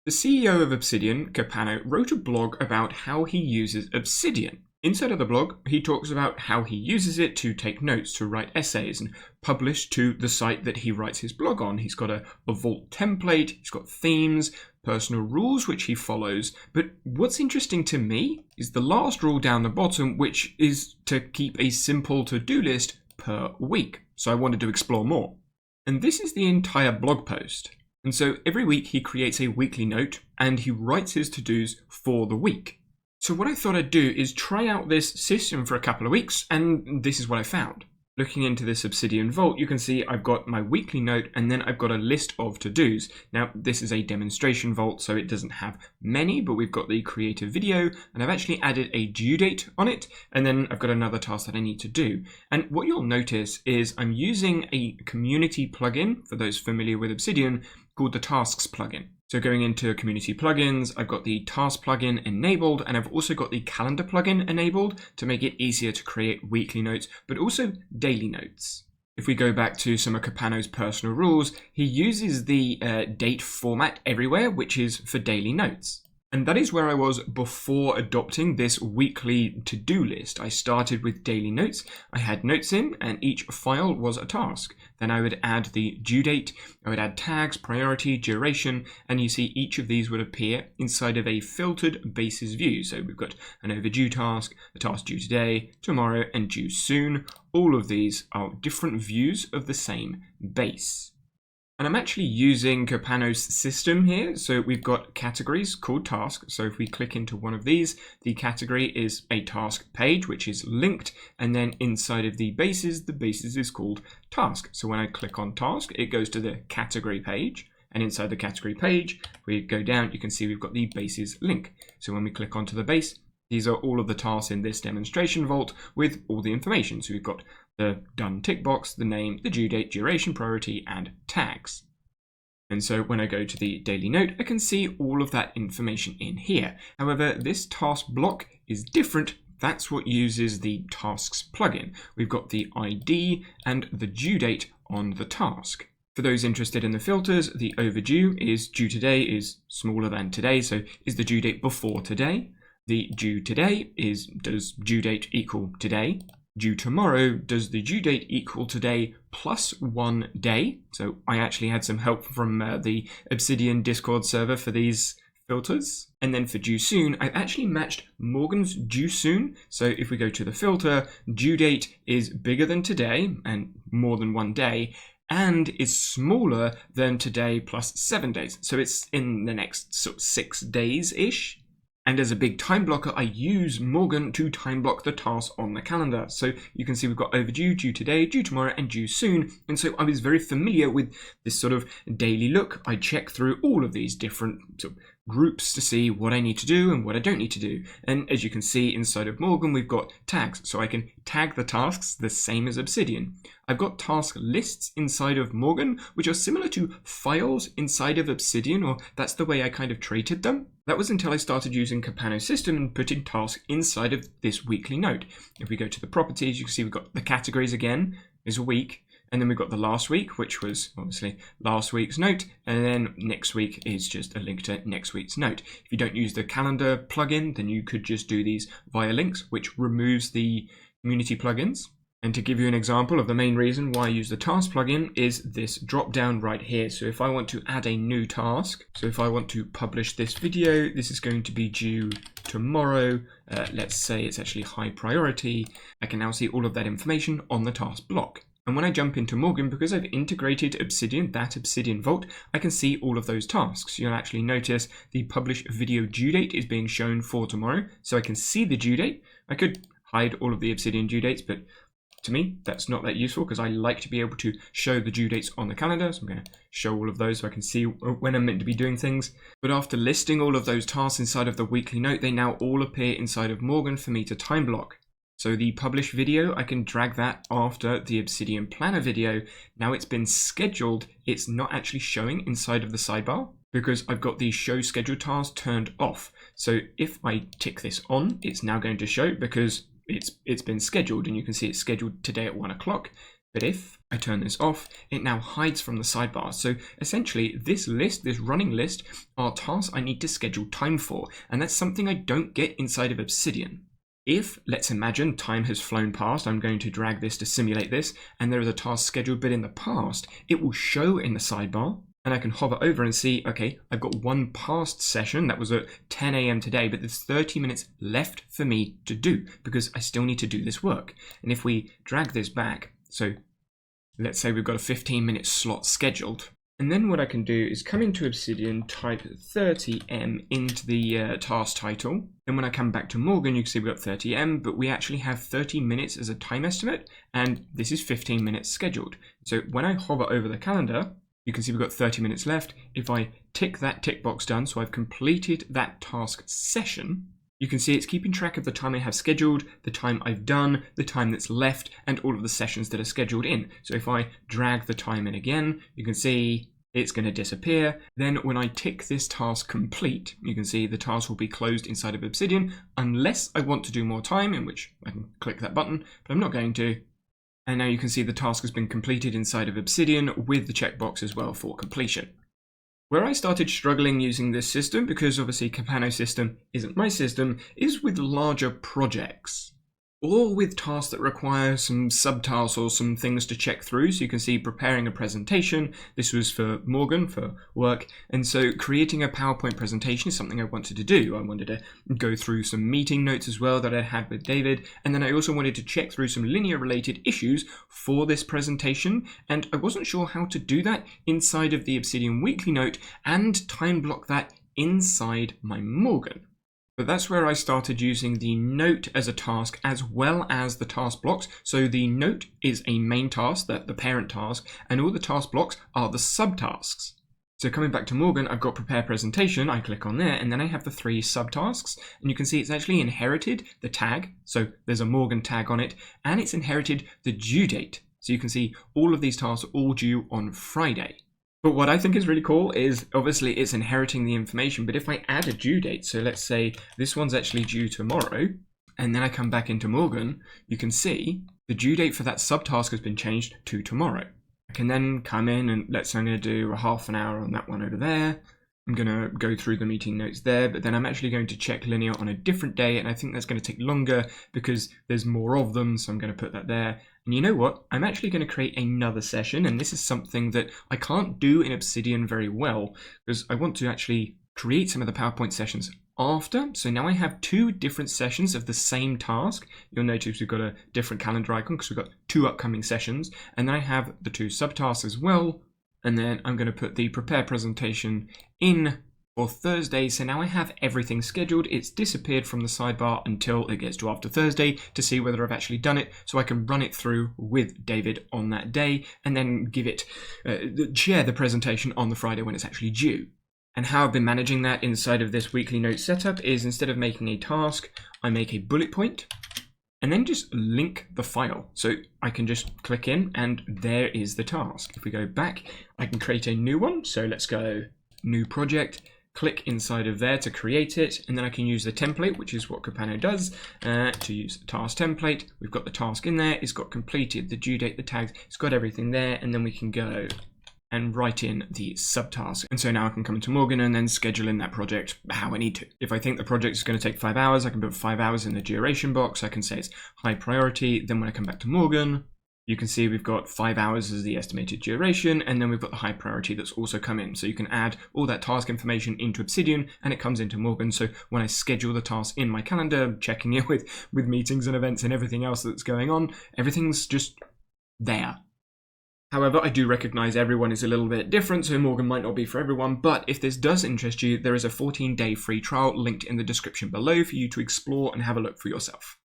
The CEO of Obsidian, Capano, wrote a blog about how he uses Obsidian. Inside of the blog, he talks about how he uses it to take notes, to write essays, and publish to the site that he writes his blog on. He's got a vault template, he's got themes, personal rules which he follows. But what's interesting to me is the last rule down the bottom, which is to keep a simple to-do list per week. So I wanted to explore more. And this is the entire blog post. And so every week he creates a weekly note and he writes his to-dos for the week. So what I thought I'd do is try out this system for a couple of weeks, and this is what I found. Looking into this Obsidian Vault, you can see I've got my weekly note and then I've got a list of to-dos. Now, this is a demonstration vault, so it doesn't have many, but we've got the creative video and I've actually added a due date on it. And then I've got another task that I need to do. And what you'll notice is I'm using a community plugin, for those familiar with Obsidian, called the Tasks plugin. So going into community plugins, I've got the task plugin enabled, and I've also got the calendar plugin enabled to make it easier to create weekly notes, but also daily notes. If we go back to some of Capano's personal rules, he uses the date format everywhere, which is for daily notes. And that is where I was before adopting this weekly to-do list. I started with daily notes. I had notes in and each file was a task. Then I would add the due date, I would add tags, priority, duration, and you see each of these would appear inside of a filtered basis view. So we've got an overdue task, a task due today, tomorrow, and due soon. All of these are different views of the same base. And I'm actually using Capano's system here. So we've got categories called tasks. So if we click into one of these, the category is a task page, which is linked. And then inside of the basis is called task. So when I click on task, it goes to the category page. And inside the category page, we go down, you can see we've got the basis link. So when we click onto the base, these are all of the tasks in this demonstration vault with all the information. So we've got the done tick box, the name, the due date, duration, priority, and tags. And so when I go to the daily note, I can see all of that information in here. However, this task block is different. That's what uses the tasks plugin. We've got the ID and the due date on the task. For those interested in the filters, the overdue is due today is smaller than today. So is the due date before today? The due today is, does due date equal today? Due tomorrow, does the due date equal today plus 1 day? So I actually had some help from the Obsidian Discord server for these filters. And then for due soon, I've actually matched Morgen's due soon. So if we go to the filter, due date is bigger than today and more than 1 day, and is smaller than today plus 7 days. So it's in the next sort of 6 days-ish. And as a big time blocker, I use Morgen to time block the tasks on the calendar. So you can see we've got overdue, due today, due tomorrow, and due soon. And so I was very familiar with this sort of daily look. I check through all of these different sort of groups to see what I need to do and what I don't need to do. And as you can see inside of Morgen, we've got tags. So I can tag the tasks the same as Obsidian. I've got task lists inside of Morgen, which are similar to files inside of Obsidian, or that's the way I kind of treated them. That was until I started using Capano's system and putting tasks inside of this weekly note. If we go to the properties, you can see we've got the categories again, is a week. And then we've got the last week, which was obviously last week's note. And then next week is just a link to next week's note. If you don't use the calendar plugin, then you could just do these via links, which removes the community plugins. And to give you an example of the main reason why I use the task plugin is this drop down right here. So if I want to add a new task, so if I want to publish this video, this is going to be due tomorrow. Let's say it's actually high priority. I can now see all of that information on the task block. And when I jump into Morgen, because I've integrated Obsidian, that Obsidian Vault, I can see all of those tasks. You'll actually notice the publish video due date is being shown for tomorrow. So I can see the due date. I could hide all of the Obsidian due dates, but to me, that's not that useful because I like to be able to show the due dates on the calendar. So I'm going to show all of those so I can see when I'm meant to be doing things. But after listing all of those tasks inside of the weekly note, they now all appear inside of Morgen for me to time block. So the publish video, I can drag that after the Obsidian Planner video. Now it's been scheduled. It's not actually showing inside of the sidebar because I've got the show scheduled task turned off. So if I tick this on, it's now going to show because it's been scheduled, and you can see it's scheduled today at 1 o'clock. But if I turn this off, it now hides from the sidebar. So essentially, this running list, are tasks I need to schedule time for, and that's something I don't get inside of Obsidian. If, let's imagine, time has flown past, I'm going to drag this to simulate this, and there is a task scheduled, but in the past, it will show in the sidebar, and I can hover over and see, okay, I've got one past session, that was at 10 a.m. today, but there's 30 minutes left for me to do, because I still need to do this work. And if we drag this back, so let's say we've got a 15-minute slot scheduled, and then what I can do is come into Obsidian, type 30M into the task title. Then when I come back to Morgen, you can see we've got 30M, but we actually have 30 minutes as a time estimate, and this is 15 minutes scheduled. So when I hover over the calendar, you can see we've got 30 minutes left. If I tick that tick box done, so I've completed that task session, you can see it's keeping track of the time I have scheduled, the time I've done, the time that's left, and all of the sessions that are scheduled in. So if I drag the time in again, you can see it's going to disappear. Then when I tick this task complete, you can see the task will be closed inside of Obsidian, unless I want to do more time, in which I can click that button, but I'm not going to. And now you can see the task has been completed inside of Obsidian with the checkbox as well for completion. Where I started struggling using this system, because obviously Capano system isn't my system, is with larger projects. Or with tasks that require some subtasks or some things to check through. So you can see preparing a presentation. This was for Morgen, for work. And so creating a PowerPoint presentation is something I wanted to do. I wanted to go through some meeting notes as well that I had with David. And then I also wanted to check through some linear related issues for this presentation. And I wasn't sure how to do that inside of the Obsidian weekly note and time block that inside my Morgen. But that's where I started using the note as a task as well as the task blocks. So the note is a main task, the parent task, and all the task blocks are the subtasks. So coming back to Morgen, I've got prepare presentation, I click on there, and then I have the 3 subtasks, and you can see it's actually inherited the tag, so there's a Morgen tag on it, and it's inherited the due date. So you can see all of these tasks are all due on Friday. But what I think is really cool is obviously it's inheriting the information, but if I add a due date, so let's say this one's actually due tomorrow, and then I come back into Morgen, you can see the due date for that subtask has been changed to tomorrow. I can then come in and let's say I'm going to do a half an hour on that one over there. I'm going to go through the meeting notes there, but then I'm actually going to check linear on a different day, and I think that's going to take longer because there's more of them, so I'm going to put that there. And you know what? I'm actually going to create another session, and this is something that I can't do in Obsidian very well, because I want to actually create some of the PowerPoint sessions after. So now I have 2 different sessions of the same task. You'll notice we've got a different calendar icon because we've got 2 upcoming sessions, and then I have the 2 subtasks as well. And then I'm going to put the prepare presentation in for Thursday. So now I have everything scheduled. It's disappeared from the sidebar until it gets to after Thursday to see whether I've actually done it. So I can run it through with David on that day and then give it, share the presentation on the Friday when it's actually due. And how I've been managing that inside of this weekly note setup is instead of making a task, I make a bullet point and then just link the file. So I can just click in and there is the task. If we go back, I can create a new one. So let's go new project, click inside of there to create it. And then I can use the template, which is what Capano does, to use the task template. We've got the task in there. It's got completed, the due date, the tags. It's got everything there. And then we can go and write in the subtask. And so now I can come into Morgen and then schedule in that project how I need to. If I think the project is going to take 5 hours, I can put 5 hours in the duration box. I can say it's high priority. Then when I come back to Morgen, you can see we've got 5 hours as the estimated duration, and then we've got the high priority that's also come in. So you can add all that task information into Obsidian and it comes into Morgen. So when I schedule the task in my calendar, checking it with meetings and events and everything else that's going on, everything's just there. However, I do recognize everyone is a little bit different, so Morgen might not be for everyone, but if this does interest you, there is a 14-day free trial linked in the description below for you to explore and have a look for yourself.